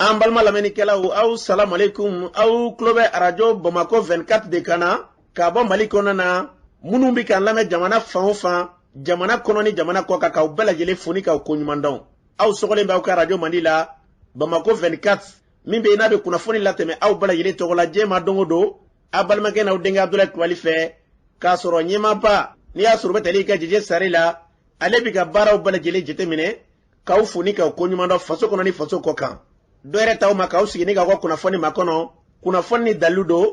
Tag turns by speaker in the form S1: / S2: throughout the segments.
S1: An balma lamɛnnikɛlaw aw salam aleikum aw tulo bɛ arajo Bamako 24 de kan na ka bɔ Mali kɔnɔ na minnu bɛ k'an lamɛn jamana fan o fan jamana kɔnɔ ni jamana kɔ kan k'aw bɛɛ lajɛlen fo ni k'aw koɲuman dɔn. Aw sɔgɔlen b'aw ka arajo Mandi la Bamako 24 min bɛ yen n'a bɛ kunnafoni latɛmɛ aw bɛɛ lajɛlen tɔgɔ la diɲɛ ma don o don a balimakɛ n'aw denkɛ Abdulaye Kulibali fɛ k'a sɔrɔ ɲɛmaaba n'i y'a sɔrɔ o bɛ tali kɛ Jeje Sare la ale bɛ ka baaraw bɛɛ lajɛlen jateminɛ k'aw fo ni k'aw koɲuman dɔn faso kɔnɔ ni faso kɔ kan. Dɔwɛrɛ t'aw ma k'aw sigi ni k'aw ka kunnafoni makɔnɔ kunnafoni ni dalilu don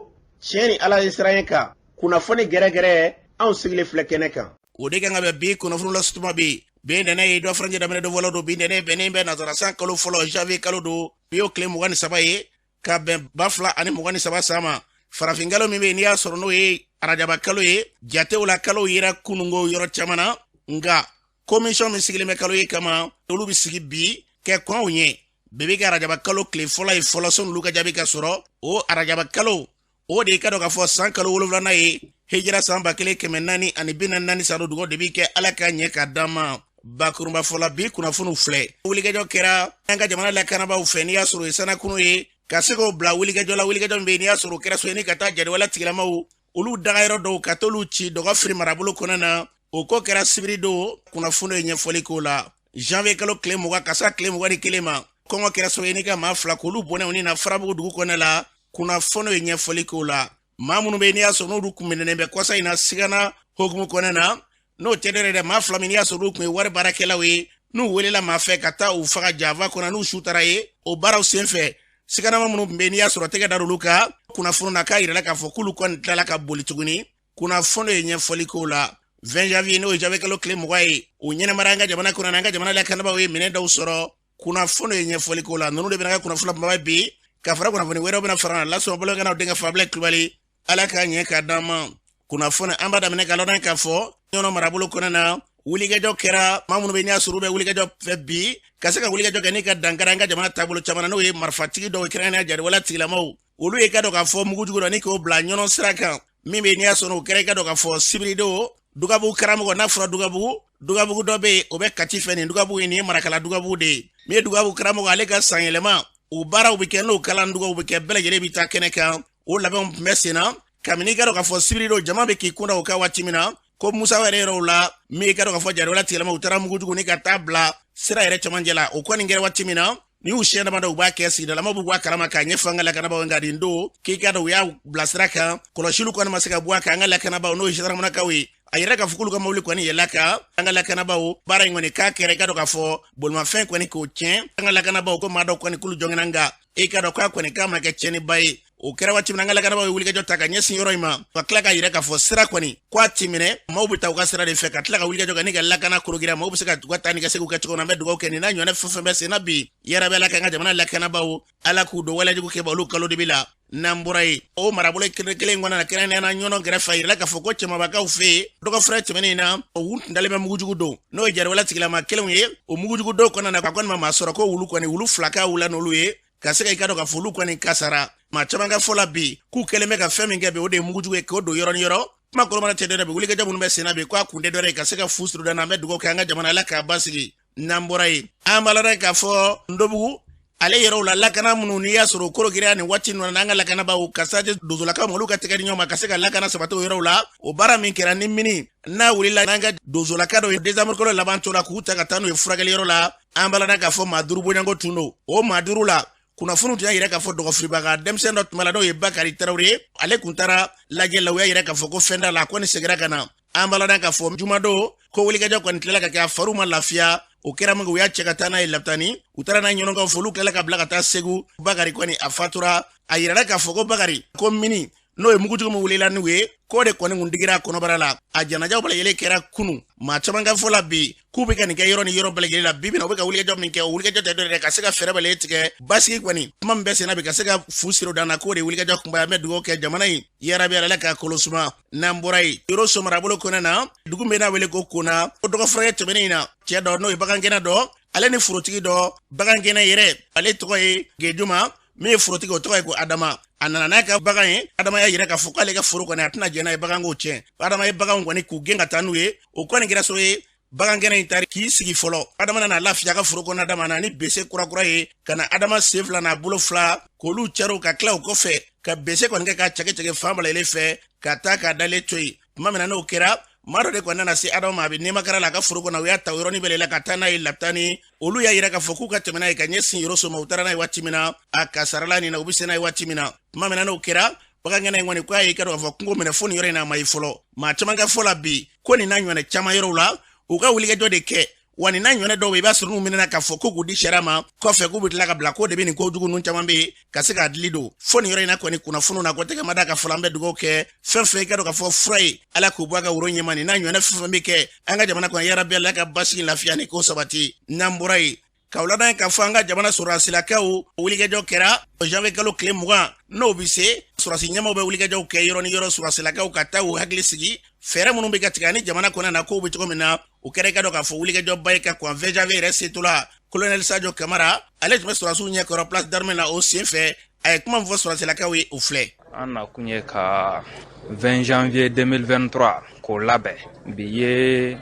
S1: tiɲɛ ni Ala ye siran ye kan kunnafoni gɛrɛgɛrɛ anw sigilen filɛ kɛnɛ kan.
S2: O de kan ka bɛn bi kunnafoni lasutuma bɛ yen nɛnɛ ye dɔ farancɛ daminɛ dɔ fɔlɔ don bi nɛnɛ bɛnnen bɛ nasarasan kalo fɔlɔ janvier kalo don bi y'o tile 23 ye ka bɛn 2023 san ma farafin kalo min bɛ yen n'i y'a sɔrɔ n'o ye arajaba kalo ye jatew la kalo yera kunungo yɔrɔ caman na nka commission min sigilen bɛ kalo ye kama olu bɛ sigi bi kɛ kɔnw ye bɛɛ ka arajaba kalo tile fɔlɔ ye fɔlɔ sɔn olu ka jaabi ka sɔrɔ o arajaba kalo o de ka dɔn k'a fɔ san kalo 7nan ye hijira san 1444 saro dugawu de bɛ kɛ ala ka ɲɛ ka d'an ma bakurunba fɔla bi kunnafoniw filɛ wulikɛjɔ kɛra an ka jamana lakanabaaw fɛ n'i y'a sɔrɔ ye sanakunu ye ka se k'o bila wulikɛjɔ la wulikɛjɔ min bɛ yen n'i y'a sɔrɔ o kɛra so ye ni ka taa jadwala tigilamaw olu dagayɔrɔ dɔw ka t'olu ci dɔgɔfiri marabolo kɔnɔ na o ko kɛra sibiri don kunnafoni ye ɲɛfɔli k'o la janvier kalo tile 20 ka se tile 21 ma kɔngɔ kɛra so ye ni ka maa fila k'olu bɔnɛw ni na farabugu dugu kɔnɔ la kunnafoni ye ɲɛfɔli k'o la maa minnu bɛ yen n'i y'a sɔrɔ n'olu kun minɛnen bɛ kɔsa in na sigana hokumu kɔnɔ na n'o tɛ dɛ maa fila min n'i y'a sɔrɔ olu kun ye wari baarakɛlaw ye n'u welela maa fɛ ka taa u faga janfa kɔnɔ n'u su taara ye o baaraw senfɛ siganama minnu tun bɛ yen n'i y'a sɔrɔ tɛgɛ dar'olu kan kunnafoni na k'a yirala k'a fɔ k'olu kɔni tilala ka boli tuguni kunnafoni ye ɲɛfɔli k'o la 20 janvier n'o ye janvier kalo tile 20 ye o ɲɛnamara an ka jamana kɔnɔ an ka jamana lakanabaaw ye minɛn dɔw sɔrɔ kunnafoni ye ɲɛfɔli k'o la ninnu de bɛna ka kunnafoni baba bi ka fara kunnafoni wɛrɛw bɛna fara la lasɔrɔ bolo kana denkɛ Abdulaye Kulibali ala ka ɲɛ ka d'an ma kunnafoni an b'a daminɛ ka lɔn k'a fɔ ɲɔnɔ marabolo kɔnɔ na wulikɛjɔ kɛra maa minnu bɛ n'i y'a sɔrɔ u bɛ wulikɛjɔ fɛ bi ka se ka wulikɛjɔ kɛ n'i ka dankari an ka jamana taabolo caman n'o ye marifatigi dɔw kɛrɛnkɛrɛnnenya jadwala tigilamaw olu ye ka dɔn k'a fɔ mugujugu dɔ ni k'o bila ɲɔnɔ sira kan min bɛ n'i y'a sɔrɔ o kɛra i ka dɔn k'a fɔ sibirido dugabugu karamɔgɔ n'a fɔra dugabugu dɔ bɛ yen o bɛ kati fɛ nin dugabugu nin ye marakala dugabugu de ye min ye dugabugu karamɔgɔ ale ka san yɛlɛma o baaraw bɛ kɛ n'o kalan dugabugu bɛ kɛ bɛɛ lajɛlen bɛ taa kɛnɛ kan o labɛnw tun bɛ sen na kabini i ka dɔn k'a fɔ sibirido jama bɛ k'i kunda o kan waati min na ko musa yɛrɛ yɔrɔw la min i ka dɔn k'a fɔ jadwala tigilama u taara mugujugu ni ka taa bila sira yɛrɛ cɛmancɛ la o kɔni kɛra waati min na ni y'u siɲɛ dama dɔ u b'a kɛ sigidalamaw bɛ bɔ a kalama k'a ɲɛfɔ an ka lakanabaaw nka nin don k'i ka dɔn u y'a bila sira kan kɔlɔsiliw kɔni ma se ka bɔ a kan an ka lakanabaaw n'o ye siramunakaw ye a yɛrɛ ka fɔ k'olu ka mobili kɔni yɛlɛla kan an ka lakanabaaw baara in kɔni k'a kɛra i ka dɔn k'a fɔ bolimafɛn kɔni k'o tiɲɛ an ka lakanabaaw ko maa dɔw kɔni k'olu jɔngɛnna nka i ka dɔn k'a kɔni k'a mana kɛ tiɲɛniba ye o kɛra waati min an ka lakanabaaw ye wulikɛjɔ ta ka ɲɛsin yɔrɔ in ma ka tila ka yɛrɛ k'a fɔ sira kɔni k'a ti minɛ maaw bɛ taa u ka sira de fɛ ka tila ka wulikɛjɔ kɛ ni ka lakana korogira maaw bɛ se ka u ka taa ni ka segiw kɛ cogo min na an bɛ dugawu kɛ nin n'a ɲɔgɔnna fɛn fɛn bɛ sen na bi yɛrɛ bɛ ala kan ka jamana lakanabaaw ala k'u don walejugu kɛ olu kalo de bɛ la n'an bɔra yen o marabolo kelen in kɔnɔ na kɛrɛnkɛrɛnnenya ɲɔnɔ gɛrɛfɛ yirala k'a fɔ ko cɛmabakaw fɛ yen dɔgɔfura tɛmɛnen in na o wulu tun dalen bɛ mugujugu don n'o ye jadwala tigilama kelenw ye o mugujugu dɔw kɔnɔna na ka kɔni ma maa sɔrɔ ko wulu kɔni wulu fila ka wula n'olu ye ka se ka i ka dɔn k'a fɔ olu kɔni kasara maa caman ka fɔ la bi k'u kɛlen bɛ ka fɛn min kɛ bi o de ye mugujugu ye k'o don yɔrɔ ni yɔrɔ kuma kɔrɔmana tɛ dɔ bi wulikɛjɔ minnu bɛ sen na bi k'a kun tɛ dɔ ye ka se ka fu siri dɔ na an bɛ dugawu kɛ an ka jamana ala k'a basigi n'an bɔra yen an b'a la k'a fɔ ndobugu ale yɛrɛw la lakana minnu n'i y'a sɔrɔ o koro giriya nin waati ninnu na an ka lakanabaaw ka sadi donsolakaw ma olu ka tɛgɛ di ɲɔgɔn ma ka se ka lakana sabati o yɔrɔw la o baara min kɛra ni mini n'a wulila n'an ka donsolaka dɔ ye décembre kalo laban to la k'u ta ka taa n'u ye furakɛli yɔrɔ la an b'a la k'a fɔ maa duuru bonyanko tun don o maa duuru la kunnafoniw tun y'a yɛrɛ k'a fɔ dɔgɔfiribaga denmisɛn dɔ tuma la n'o ye Bakari Tarawele ale kun taara lajɛ la u y'a yɛrɛ k'a fɔ ko fɛn t'a la a kɔni seginna ka na an b'a la k'a fɔ jumadon ko wulikɛjɔ kɔni tilala ka kɛ a fariw ma lafiya o kɛra min u y'a cɛ ka taa n'a ye Lapitani u taara n'a ɲɔnɔnkaw fɔ olu tilala ka bila ka taa Segu Bakari kɔni a fatura a yirala k'a fɔ ko Bakari ko mini n'o ye mugujugu min wulila n'u ye k'o de kɔni kun digira a kɔnɔbara la a janajaw bɛɛ lajɛlen kɛra kunu maa caman ka fɔ la bi k'u bɛ ka nin kɛ yɔrɔ ni yɔrɔ bɛɛ lajɛlen la bi bi na u bɛ ka wulikɛjɔ min kɛ o wulikɛjɔ tɛ dɔ yɛrɛ ka se ka fɛɛrɛ bɛɛ lajɛlen tigɛ basigi kɔni kuma min bɛ sen na bi ka se ka fu siri o dan na k'o de ye wulikɛjɔ kunbaya an bɛ dugawu kɛ jamana in yarabi ala k'a kolo suma n'an bɔra yen yɔrɔ so marabolo kɔnɔ na dugu min n'a wele ko Kona ko dɔgɔfurakɛ tɛmɛnen in na cɛ dɔ n'o ye bagankɛnɛ dɔ ale ni forotigi dɔ bagankɛnɛ yɛrɛ ale tɔgɔ ye Gejuma min ye forotigi o tɔgɔ ye ko Adama a nana n'a ka bagan ye Adama y'a yɛrɛ k'a fɔ k'ale ka foro kɔni a tɛna jɛn n'a ye baganko tiɲɛ Adama ye baganw kɔni k'u gɛn ka taa n'u ye o kɔni kɛra so ye bagangena intari k'i sigi fɔlɔ adama na lafiya ka foro kɔnɔ adama na ni bese kurakura ye kana adama sen fila n'a bolo fila k'olu cɛr'u ka tila o kɔfɛ ka bese kɔni kɛ ka cɛkɛcɛkɛ fan balayɛlen fɛ ka taa k'a dalen to yen tuma min na n'o kɛra maa dɔ de kɔni nana se adama ma a bɛ nɛmakara la a ka foro kɔnɔ u y'a ta o yɔrɔnin bɛɛ la ka taa n'a ye lapitani olu y'a yira k'a fɔ k'u ka tɛmɛ n'a ye ka ɲɛsin yɔrɔ so ma u taara n'a ye waati min na a kasarala nin na u bɛ se n'a ye waati min na tuma min na n'o kɛra bagangɛna in kɔni ko a ye i ka dɔn k'a fɔ kungo minɛ fo nin yɔrɔ in na a ma ye fɔlɔ maa caman ka fɔ la bi ko nin n'a ɲɔgɔnna caman yɔrɔw la u ka wulikɛjɔ de kɛ wa nin n'a ɲɔgɔnna dɔw bɛ i b'a sɔrɔ n'u minɛna k'a fɔ ko k'u di sariya ma kɔfɛ k'u bɛ tila ka bila ko de bɛ nin kojugu ninnu caman bɛ yen ka se k'a dili don fo nin yɔrɔ in na kɔni kunnafoniw na ko tɛgɛ ma da ka fɔ an bɛ dugawu kɛ fɛn fɛn i ka dɔn k'a fɔ fura ye ala k'u bɔ a ka woro ɲɛma nin n'a ɲɔgɔnna fɛn fɛn bɛ kɛ an ka jamana kɔnɔ yarabi ala ka basigi lafiya ni ko sabati n'an bɔra yen k'aw ladan k'a fɔ an ka jamana sɔrɔdasilakaw wulikɛjɔ kɛra janvier kalo tile 20 n'o bɛ se sɔrɔdasi ɲɛmaw bɛ wulikɛjɔw kɛ yɔrɔ ni yɔrɔ sɔrɔdasilakaw ka taa u hakili sigi fɛɛrɛ minnu bɛ ka tigɛ ani jamana kɔnɔ na kow bɛ cogo min na u kɛra i ka dɔn k'a fɔ wulikɛjɔba ye ka kɔn 20 janvier yɛrɛ setɔla colonel Sadio Kamara ale tun bɛ sɔrɔdasiw ɲɛkɔrɔ place d'armée la o sen fɛ a ye kuma min fɔ sɔrɔdasilakaw ye o filɛ.
S3: An nakun ye ka 20 janvier 2023 k'o labɛn bi ye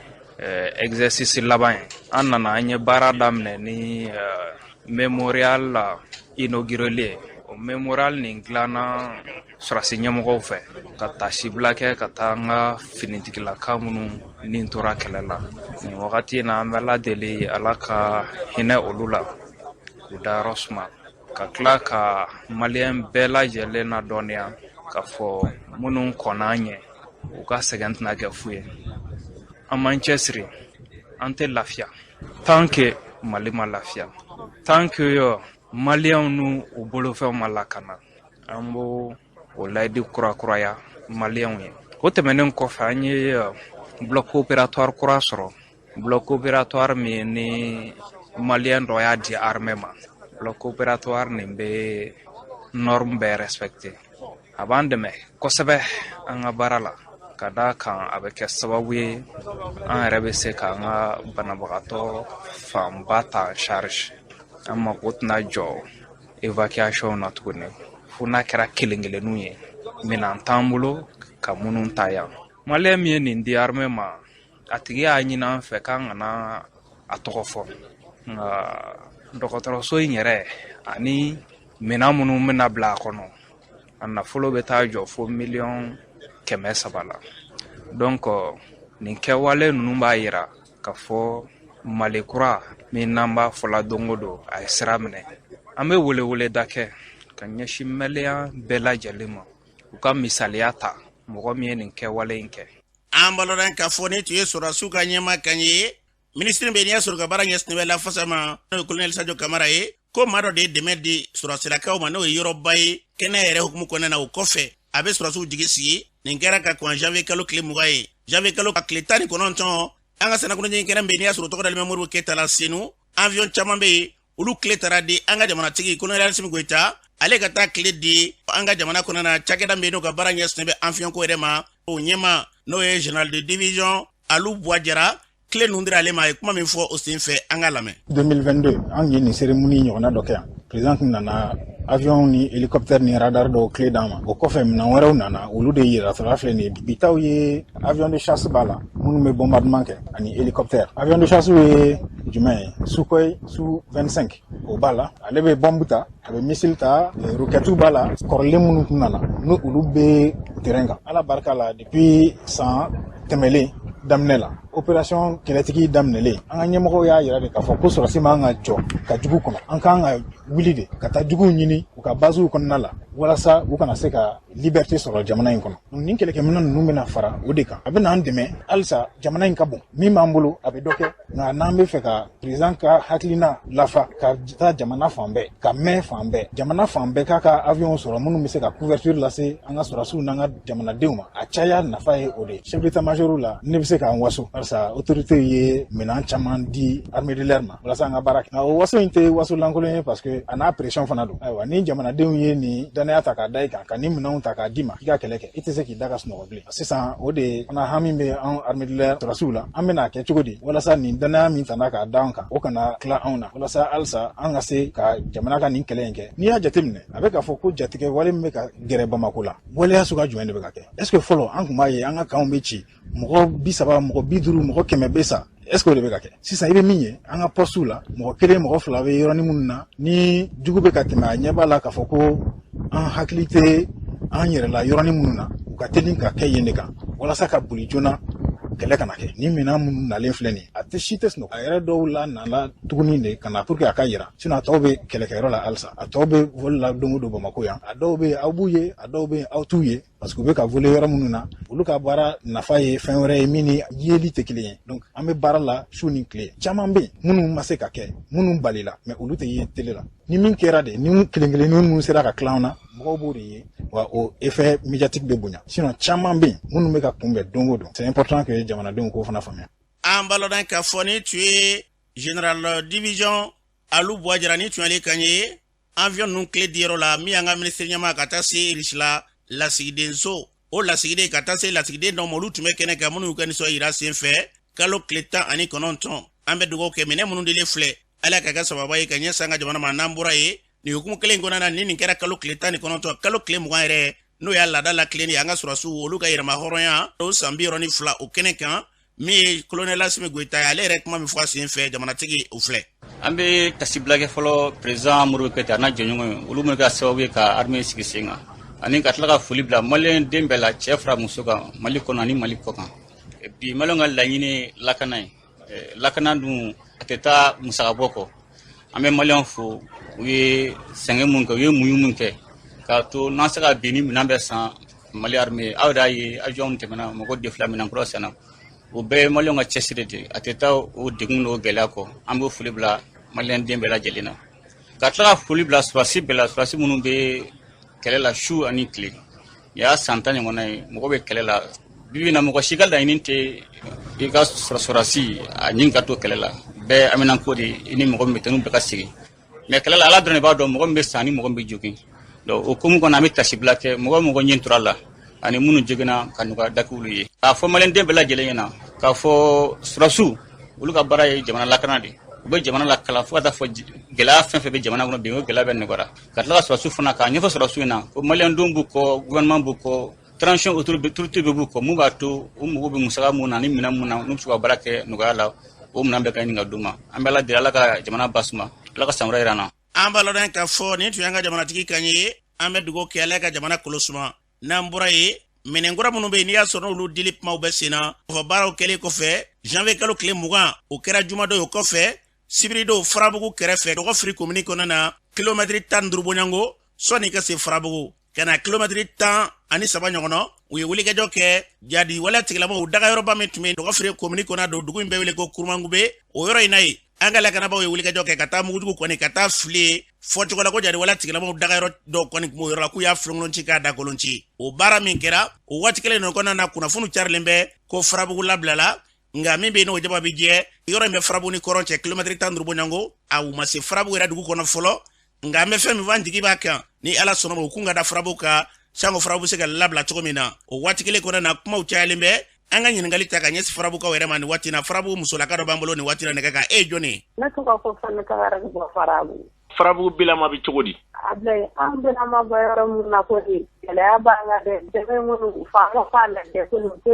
S3: exercice laban ye an nana an ye baara daminɛ ni memorial inauguré o memorial nin dilanna sɔrɔdasi ɲɛmɔgɔw fɛ ka taa sibila kɛ ka taa an ka finitigilaka minnu nin tora kɛlɛ la nin wagati na an bɛ ladeli ala ka hinɛ olu la k'u dayɔrɔ suma ka tila ka maliyɛn bɛɛ lajɛlen ladɔnniya k'a fɔ minnu kɔnna an ɲɛ u ka sɛgɛn tɛna kɛ fu ye an m'an cɛsiri an tɛ lafiya tant que mali ma lafiya tant que maliyɛnw n'u u bolofɛnw ma lakana an b'o o layidi kurakuraya maliyɛnw ye o tɛmɛnen kɔfɛ an ye bloc opératoire kura sɔrɔ bloc opératoire min ni maliyɛn dɔ y'a di armée ma bloc opératoire nin bɛ norme bɛɛ respecté a b'an dɛmɛ kosɛbɛ an ka baara la ka da kan a bɛ kɛ sababu ye an yɛrɛ bɛ se k'an ka banabagatɔ fanba ta en charge an mako tɛna jɔ évacuation na tuguni fo n'a kɛra kelen-kelenninw ye minɛn t'an bolo ka minnu ta yan maliyɛn min ye nin di armée ma a tigi y'a ɲini an fɛ k'an kana a tɔgɔ fɔ nka dɔgɔtɔrɔso in yɛrɛ ani minɛn minnu bɛna bila a kɔnɔ a nafolo bɛ taa jɔ fo 300,000 la donc nin kɛwale ninnu b'a yira k'a fɔ mali kura min n'an b'a fɔla don o don a ye sira minɛ an bɛ welewele da kɛ ka ɲɛsin maliyɛn bɛɛ lajɛlen ma u ka misaliya ta mɔgɔ min ye nin kɛwale in kɛ.
S2: an balola k'a fɔ ni tun ye sɔrɔdasiw ka ɲɛma kan ye ministre bɛ n'i y'a sɔrɔ ka baara ɲɛsinnen bɛ lafasa ma n'o ye colonel Sadio Kamara ye ko maa dɔ de ye dɛmɛ di sɔrɔdasilakaw ma n'o ye yɔrɔba ye kɛnɛ yɛrɛ hukumu kɔnɔna na o kɔfɛ a bɛ sɔrɔdasiw jigi sigi nin kɛra ka kɔn janvier kalo tile 20 ye janvier kalo tile 19 an ka sɛnɛkunnajɛ kɛnɛ bɛ n'i y'a sɔrɔ tɔgɔ dalen bɛ Modibo Keyita la Senu avion caman bɛ yen olu tile taara di an ka jamanatigi colonel Assimi Goïta ale ka taa tile di an ka jamana kɔnɔna na cakɛda min bɛ n'o ka baara ɲɛsinnen bɛ avion ko yɛrɛ ma o ɲɛma n'o ye général de division Alu Buwajara tile ninnu dira ale ma a ye kuma min fɔ o sen fɛ an ka lamɛn.
S4: 2022 an ye nin cérémonie ɲɔgɔnna dɔ kɛ yan président nana avion ni hélicoptère ni radar dɔw clé d'an ma o kɔfɛ minɛn wɛrɛw nana olu de yira sɔrɔ filɛ nin ye bitaw ye avion de chasse b'a la minnu bɛ bombardement kɛ ani hélicoptère avion de chasse ye jumɛn ye Sukhoi Su-25 o b'a la ale bɛ bombe ta a bɛ missile ta roquette b'a la kɔrɔlen minnu tun nana n'u olu bɛ terrain kan ala barika la depuis san tɛmɛlen daminɛ la opération kɛlɛtigi daminɛlen an ka ɲɛmɔgɔw y'a yira de k'a fɔ ko sɔrɔdasi man ka jɔ ka jugu kɔnɔ an kan ka wuli de ka taa juguw ɲini u ka basew kɔnɔna la walasa u kana se ka liberté sɔrɔ jamana in kɔnɔ nin kɛlɛkɛminɛ ninnu bɛna fara o de kan a bɛna an dɛmɛ halisa jamana in ka bon min b'an bolo a bɛ dɔ kɛ nka n'an bɛ fɛ ka président ka hakilina lafa ka taa jamana fan bɛɛ ka mɛn fan bɛɛ jamana fan bɛɛ k'a ka avion sɔrɔ minnu bɛ se ka couverture lase an ka sɔrɔdasiw n'an ka jamanadenw ma a caya nafa ye o de ye chef d'état major la ne bɛ se k'an waso halisa autorité ye minɛn caman di armée de l'air ma walasa an ka baara kɛ nka o waso in tɛ waso lankolon ye parce que a n'a pression fana don ayiwa ni jamanadenw ye nin danaya ta k'a da i kan ka ni minɛnw ta k'a d'i ma i ka kɛlɛ kɛ i tɛ se k'i da ka sunɔgɔ bilen sisan o de fana hami bɛ an armée de l'air sɔrɔdasiw la an bɛna kɛ cogo di walasa nin danaya min tana k'a da an kan o kana tila anw na walasa halisa an ka se ka jamana ka nin kɛlɛ in kɛ n'i y'a jateminɛ a bɛ k'a fɔ ko jatigɛ wale min bɛ ka gɛrɛ Bamako la waleya suguya jumɛn de bɛ ka kɛ est ce que fɔlɔ an tun b'a ye an ka kanw bɛ ci mɔgɔ 30 mɔgɔ 50 mɔgɔ 100 bɛ sa est-ce que o de bɛ ka kɛ sisan i bɛ min ye an ka poste la mɔgɔ kelen mɔgɔ fila bɛ yɔrɔnin minnu na ni jugu bɛ ka tɛmɛ a ɲɛ b'a la k'a fɔ ko an hakili tɛ an yɛrɛ la yɔrɔnin minnu na u ka teli ka kɛ yen de kan walasa ka boli joona kɛlɛ kana kɛ ni minɛn minnu nalen filɛ nin a tɛ si tɛ sunɔgɔ a yɛrɛ dɔw la nana tuguni de ka na pour que a ka yira sinon a tɔw bɛ kɛlɛkɛyɔrɔ la halisa a tɔw bɛ voli la don o don Bamako yan a dɔw bɛ aw b'u ye a dɔw bɛ aw t'u ye parce que u bɛ ka voli yɔrɔ minnu na olu ka baara nafa ye fɛn wɛrɛ ye min ni yeli tɛ kelen ye donc an bɛ baara la su ni tile caman bɛ yen minnu ma se ka kɛ minnu balila mais olu tɛ ye télé la ni min kɛra de ni kelen-kelennin minnu sera ka tilan na mɔgɔw b'o de ye wa o effet médiatique bɛ bonya sinon caman bɛ yen minnu bɛ ka kunbɛn don o don c'est important que jamanadenw k'o fana faamuya.
S2: An balodan ka fɔ ni tu ye général division Alu Bouadjara ni tu ale kan ye avion ninnu clé diyɔrɔ la min y'an ka ministre ɲɛma ka taa se Irishila lasigiden so o lasigiden ka taa se lasigiden dɔw ma olu tun bɛ kɛnɛ kan minnu y'u ka nisɔn yira sen fɛ kalo tile 19 an bɛ dugawu kɛ minɛ minnu dilen filɛ Ala ka kɛ sababa ye ka ɲɛsin an ka jamana ma n'an bɔra ye nin hukumu kelen kɔnɔna na ni nin kɛra kalo tile 19 kalo tile 20 yɛrɛ n'o y'a laada la tilen ye an ka sɔrɔsiw olu ka yɛrɛma hɔrɔnya o san 62 o kɛnɛ kan min ye colonel Assimi Goïta ye ale yɛrɛ kuma min fɔ a sen fɛ jamanatigi o filɛ.
S5: An bɛ tasibila kɛ fɔlɔ président Modibo Keyita a n'a jɛɲɔgɔn olu minnu ka sababu ye ka armée sigi sen kan ani ka tila ka foli bila maliyɛn den bɛɛ la cɛ fara muso kan Mali kɔnɔ ani Mali kɔ kan bi maliyɛnw ka laɲini lakana ye lakana dun a tɛ taa musakabɔ kɔ an bɛ maliyɛnw fo u ye sɛgɛn mun kɛ u ye muɲu mun kɛ k'a to n'an se ka bin ni minɛn bɛ san Mali armée aw yɛrɛ y'a ye avion tɛmɛna mɔgɔ defila minɛn kura sanna o bɛɛ ye maliyɛnw ka cɛsiri de a tɛ taa o degun n'o gɛlɛya kɔ an b'o foli bila maliyɛn den bɛɛ lajɛlen na ka tila ka foli bila surasi bɛɛ la surasi minnu bɛ kɛlɛ la su ani tile y'a san 10 ɲɔgɔnna ye mɔgɔ bɛ kɛlɛ la bibi na mɔgɔ si ka laɲini tɛ i ka surasi a ɲini ka to kɛlɛ la bɛɛ amina ko de i ni mɔgɔ min bɛ tɛnu bɛɛ ka sigi mais kɛlɛ la ala dɔrɔn de b'a dɔn mɔgɔ min bɛ san ni mɔgɔ min bɛ jogin donc o komu kɔnɔ an bɛ tasibila kɛ mɔgɔ mɔgɔ ɲɛ tora la ani minnu joginna ka nɔgɔya dakiwulu ye k'a fɔ maliyɛn den bɛɛ lajɛlen ɲɛna k'a fɔ surasiw olu ka baara ye jamana lakana de u bɛ jamana lakala fo ka taa fɔ gɛlɛya fɛn fɛn bɛ jamana kɔnɔ bi o gɛlɛya bɛ nɔgɔya ka tila ka surasiw fana k'a ɲɛfɔ surasiw ɲɛna ko maliyɛn denw b'u kɔ gouvernement b'u kɔ transition autorité bɛ b'u kɔ mun b'a to u mago bɛ musaka mun na ni minɛn mun na n'u bɛ se ka baara kɛ nɔgɔya la o minɛn bɛɛ ka ɲini ka d'u ma an bɛ ala deli ala ka jamana basuma ala ka san wɛrɛ yira an na.
S2: An b'a lɔn k'a fɔ nin tun y'an ka jamanatigi kan ye an bɛ dugawu kɛ ala ka jamana kɔlɔsuma n'an bɔra ye minɛnkura minnu bɛ yen n'i y'a sɔrɔ olu dili kumaw bɛ sen na fɔ baaraw kɛlen kɔfɛ janvier kalo tile 20 o kɛra jumadon o kɔfɛ sibirido farabugu kɛrɛfɛ dɔgɔfiri komini kɔnɔna na kilomɛtiri 15 bɔɲango sɔnni ka se farabugu ka na kilomɛtiri 13 ɲɔgɔn u ye wulikajɔ kɛ jadi wala tigilamaw dagayɔrɔba min tun bɛ dɔgɔfiri komini kɔnɔ don dugu in bɛ wele ko kurumangube o yɔrɔ in na ye an ka lakanabaw ye wulikajɔ kɛ ka taa mugujugu kɔni ka taa fili fɔ cogo la ko jadi wala tigilamaw dagayɔrɔ dɔw kɔni kun b'o yɔrɔ la k'u y'a filonkolonci k'a da kolonci o baara min kɛra o waati kelen ninnu kɔnɔna na kunnafoni carilen bɛ ko farabugu labilala nga min bɛ yen n'o jaba bi jɛ yɔrɔ in bɛ farabugu ni kɔrɔn cɛ kilomɛtiri 15 bɔɲango a u ma se farabugu yɛrɛ dugu kɔnɔ fɔlɔ nga an bɛ fɛn min fɔ an jigi b'a kan ni ala sɔnna ma u kun ka da farabugu kan sanko farabugu bɛ se ka labila cogo min na o waati kelen kɔnɔna na kumaw cayalen bɛ an ka ɲininkali ta ka ɲɛsin farabugukaw yɛrɛ ma nin waati na farabugu musolaka dɔ b'an bolo nin waati la nɛgɛ kan e ye jɔnni.
S6: ne tɔgɔ ko Fane Kamara ka bɔ Farabugu.
S1: Farabugu bilama bɛ cogo di.
S6: Ablaye an bɛna ma bɔ yɔrɔ min na ko de gɛlɛya b'an kan dɛ dɛmɛ minnu faama k'a lajɛ ko nin tɛ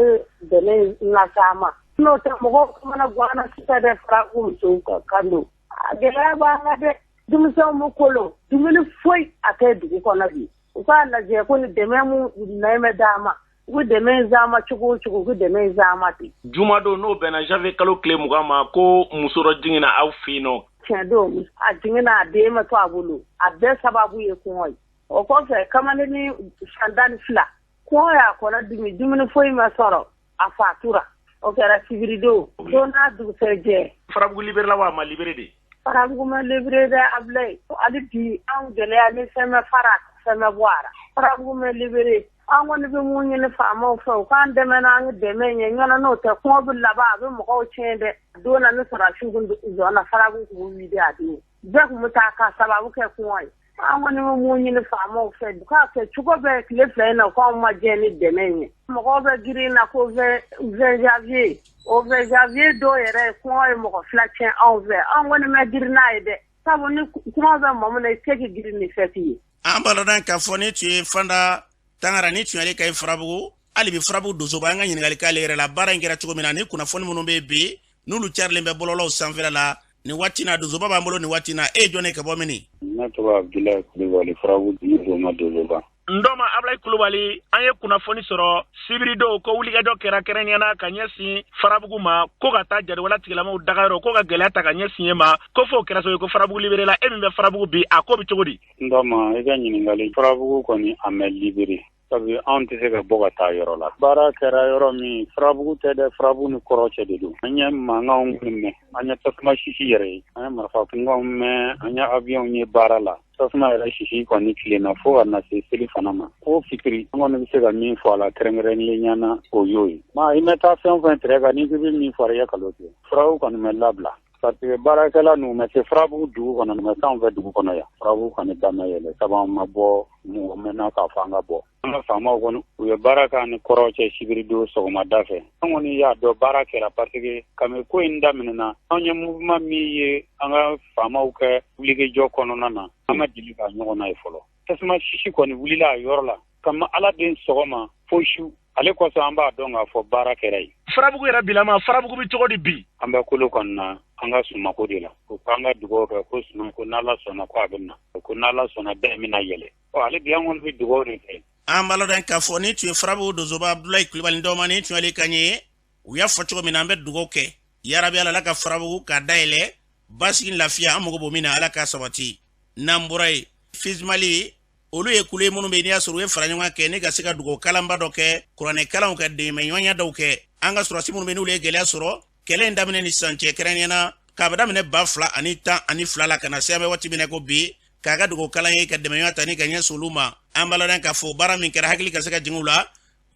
S6: dɛmɛ lase ma n'o tɛ mɔgɔw mana bɔ an na sisan dɛ Farabugu musow ka kan don a gɛlɛya b'an kan dɛ denmisɛnw bɛ kolon dumuni foyi a tɛ dugu kɔnɔ bi u k'a lajɛ ko ni dɛmɛ min nɛn bɛ d'a ma u dɛmɛ zama cogo o cogo u dɛmɛ zama ten.
S1: Jumadon n'o bɛnna janvier kalo tile 20 ma ko muso dɔ jiginna aw fɛ yen nɔ.
S6: Tiɲɛ don a jiginna a den ma to a bolo a bɛɛ sababu ye kɔngɔ ye o kɔfɛ kamalenin san 12 kɔngɔ y'a kɔnɔ dimi dumuni foyi ma sɔrɔ a fatura o kɛra sibiridon don n'a dugusɛjɛ.
S1: Farabugu libéré la wa a ma libéré de.
S6: Farabugu ma libéré dɛ Ablaye hali bi an gɛlɛya ni fɛn bɛ fara fɛn bɛ bɔ a la Farabugu ma libéré. An kɔni bɛ mun ɲini faamaw fɛ u k'an dɛmɛ n'an ye dɛmɛ ɲɛ ɲɔgɔn n'o tɛ kɔngɔ bɛ laban a bɛ mɔgɔw tiɲɛ dɛ don na ni surasiw kun jɔnna Farabugu kun bɛ wuli a don bɛɛ kun bɛ taa ka sababu kɛ kɔngɔ ye an kɔni bɛ mun ɲini faamaw fɛ u k'a kɛ cogo bɛɛ tile fila in na k'anw ma jɛ ni dɛmɛ ɲɛ mɔgɔw bɛ girin na ko 20 janvier o 20 janvier dɔw yɛrɛ kɔngɔ ye mɔgɔ 2 tiɲɛ anw fɛ an kɔni ma girin n'a ye dɛ sabu ni kɔngɔ bɛ mɔgɔ min na i tɛ k'i girin ni fɛti ye.
S2: An balodan k'a fɔ ni tun ye Fanda Tangara ni tun y'ale ka ye Farabugu hali bi Farabugu dosoba an ka ɲininkali k'ale yɛrɛ la baara in kɛra cogo min na ni kunnafoni minnu bɛ bi n'olu carilen bɛ bɔlɔlɔw sanfɛla la ni waati na Dozoba b'an bolo ni waati na e jɔnnen ka bɔ mini
S7: ne tɔgɔ Abdulayi Kulubali farabu Doma Dozoba
S1: ndoma Ablaye Kulubali an ye kunnafoni sɔrɔ sibirido ko wulikajɔ kɛra kɛrɛnkɛrɛnnenya ka ɲɛsin Farabugu ma ko ka taa jadewala tigilamaw dagayɔrɔ ko ka gɛlɛya ta ka ɲɛsin ye ma ko fo kɛra so ko Farabugu libéré e min bɛ Farabugu bi a ko bi cogo di
S7: ndoma i ka ɲininkali Farabugu kɔni a mɛ libéré sabu anw tɛ se ka bɔ ka taa yɔrɔ la baara kɛra yɔrɔ min Farabugu tɛ dɛ Farabugu ni kɔrɔ cɛ de don an ye mankanw mɛn an ye tasuma sisi yɛrɛ ye an ye marifa kunkanw mɛn an ye avion ye baara la tasuma yɛrɛ sisi kɔni tilenna fo ka na se seli fana ma ko fitiri an kɔni bɛ se ka min fɔ a la kɛrɛnkɛrɛnnenya na o y'o ye i ma taa fɛn o fɛn tigɛ kan n'i ko bɛ min fɔ i ye kalo tigɛ Farabugu kɔni bɛ labila parce que baarakɛla ninnu mɛ se Farabugu dugu kɔnɔ mɛ s'anw fɛ dugu kɔnɔ yan Farabugu kɔni damɛ yɛlɛ sabu an ma bɔ mɔgɔ mɛnna k'a fɔ an ka bɔ an ka faamaw kɔni u ye baara kɛ ni kɔrɔ cɛ sibirido sɔgɔmada fɛ an kɔni y'a dɔn baara kɛra parce que kabini ko in daminɛna anw ye mouvement min ye an ka faamaw kɛ wulikajɔ kɔnɔna na an ma deli ka ɲɔgɔn na ye fɔlɔ tasuma sisi kɔni wulila a yɔrɔ la kama ala den sɔgɔma fo su ale kɔsɔn an b'a dɔn k'a fɔ baara kɛra yen
S1: Farabugu yɛrɛ bilama Farabugu bi cogo di bi
S7: an bɛ kolo kɔni na an ka sumako de la ko k'an ka dugawu kɛ ko suma ko n'ala sɔnna ko a bɛ na ko n'ala sɔnna bɛɛ bɛna yɛlɛ ale bi an kɔni bɛ dugawu de kɛ
S2: an balo den k'a fɔ ni tun ye Farabugu Dozoba Abdulayi Kulubali Ndoma ni tun ale ka ɲɛ u y'a fɔ cogo min na an bɛ dugawu kɛ yarabi ala ka Farabugu ka dayɛlɛ basigi lafiya an mago b'o min na ala ka sabati n'an bɔra ye Fizmali olu ye kule minnu bɛ n'i y'a sɔrɔ u ye fara ɲɔgɔn kɛ ne ka se ka dugawu kalanba dɔ kɛ kuranɛ kalanw ka dɛmɛɲɔgɔnya dɔw kɛ an ka sɔrɔsi minnu bɛ n'olu ye gɛlɛya sɔrɔ kɛlɛ in daminɛ ni sisan cɛ kɛrɛnkɛrɛnna k'a bɛ daminɛ 2012 la ka na se an bɛ waati min na ko bi k'a ka dugawu kalan ye ka dɛmɛɲɔgɔnya ta ni ka ɲɛsin olu ma an b'a la k'a fɔ baara min kɛra hakili ka se ka jigin u la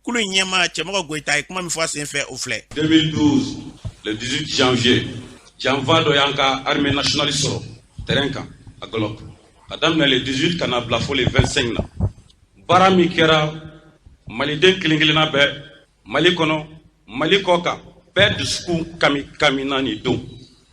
S2: kulu in ɲɛmaa Cɛmɔgɔ Goyita ye kuma min fɔ a senfɛ o filɛ
S8: 2012 le 18 janvier janvier dɔ y'an ka armée nationale sɔrɔ terrain kan a Golop ka daminɛ le 18 ka na bila fo le 25 na baara min kɛra maliden kelen kelenna bɛɛ Mali kɔnɔ Mali kɔ kan bɛɛ dusukun kamina ni don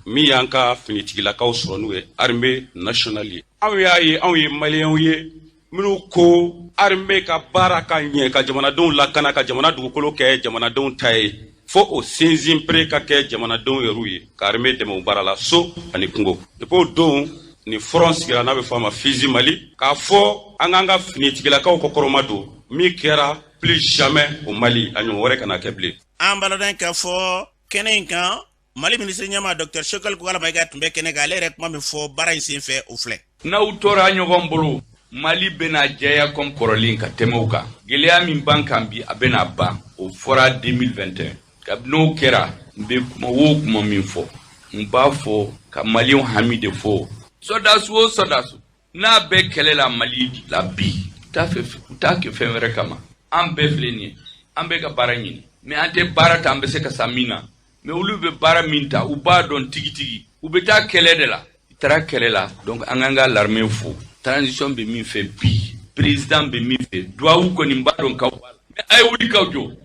S8: min y'an ka finitigilakaw sɔrɔ n'u ye armée nationale ye anw y'a ye anw ye maliyɛnw ye minnu ko armée ka baara ka ɲɛ ka jamanadenw lakana ka jamana dugukolo kɛ jamanadenw ta ye fo o sinsin pere ka kɛ jamanadenw yɛrɛ ye ka armée dɛmɛ o baara la so ani kungo depuis o don ni front sigira n'a bɛ fɔ a ma Fizi Mali k'a fɔ an k'an ka finitigilakaw kɔkɔrɔma don min kɛra plus jamais au Mali a ɲɔgɔn wɛrɛ kana kɛ bilen
S2: an baladan k'a fɔ kɛnɛ in kan Mali ministre ɲɛma Dr Shokal Kugala Mayiga tun bɛ kɛnɛ kan ale yɛrɛ kuma min fɔ baara in senfɛ o filɛ
S9: n'aw tora ɲɔgɔn bolo Mali bɛna jɛya comme kɔrɔlen ka tɛmɛ o kan gɛlɛya min b'an kan bi a bɛna ban o fɔra 2021 kabini n'o kɛra n bɛ kuma o kuma min fɔ n b'a fɔ ka maliyɛnw hami de fɔ sɔdasu o sɔdasu n'a bɛ kɛlɛ la Mali la bi u t'a kɛ fɛn wɛrɛ kama an bɛɛ filɛ nin ye an bɛ ka baara ɲini mais an tɛ baara ta an bɛ se ka sa min na mais olu bɛ baara min ta u b'a dɔn tigitigi u bɛ taa kɛlɛ de la u taara kɛlɛ la donc an k'an ka l'armée fo transition bɛ min fɛ bi président bɛ min fɛ duwawu kɔni b'a dɔn kaw mais a ye wuli kaw jɔ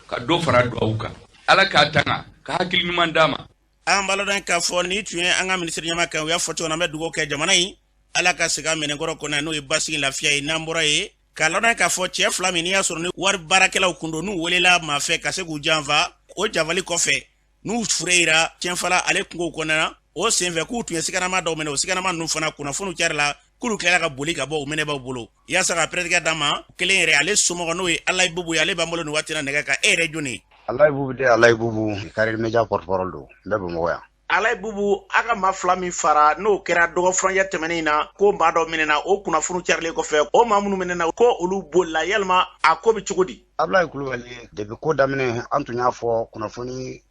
S9: ka dɔ fara duwawu kan ala k'a tanga ka hakili ɲuman d'a ma
S2: an balodan k'a fɔ ni tun ye an ka ministre ɲɛma kan u y'a fɔ cogo na an bɛ dugawu kɛ jamana in ala ka segin a minɛnkɔrɔ kɔnɔ n'o ye basigi lafiya ye n'an bɔra ye k'a ladan k'a fɔ cɛ fila min n'i y'a sɔrɔ ni wari baarakɛlaw kun don n'u welela maa fɛ ka se k'u janfa o janfali kɔfɛ n'u fureyira tiɲɛfala ale kungo kɔnɔna o senfɛ k'u tun ye siganama dɔw minɛ o siganama ninnu fana kunnafoniw cari la k'olu tilala ka boli ka bɔ u minɛbaw bolo yaasa ka pɛrɛtigɛ d'a ma kelen yɛrɛ ale somɔgɔ n'o ye Alayi Bubu ye ale b'an bolo nin waati na nɛgɛ kan e yɛrɛ jɔnni
S10: Alayi Bubu de Alayi Bubu Carré Media porte-parole don n bɛ Bamakɔ yan
S1: Alayi Bubu a ka maa fila min fara n'o kɛra dɔgɔ furancɛ tɛmɛnen na ko maa dɔ minɛna o kunnafoniw carilen kɔfɛ o maa minnu minɛna ko olu bolila yalima a ko bɛ cogo di
S10: Ablaye Kulubali depuis ko daminɛ an tun y'a fɔ kunnafoni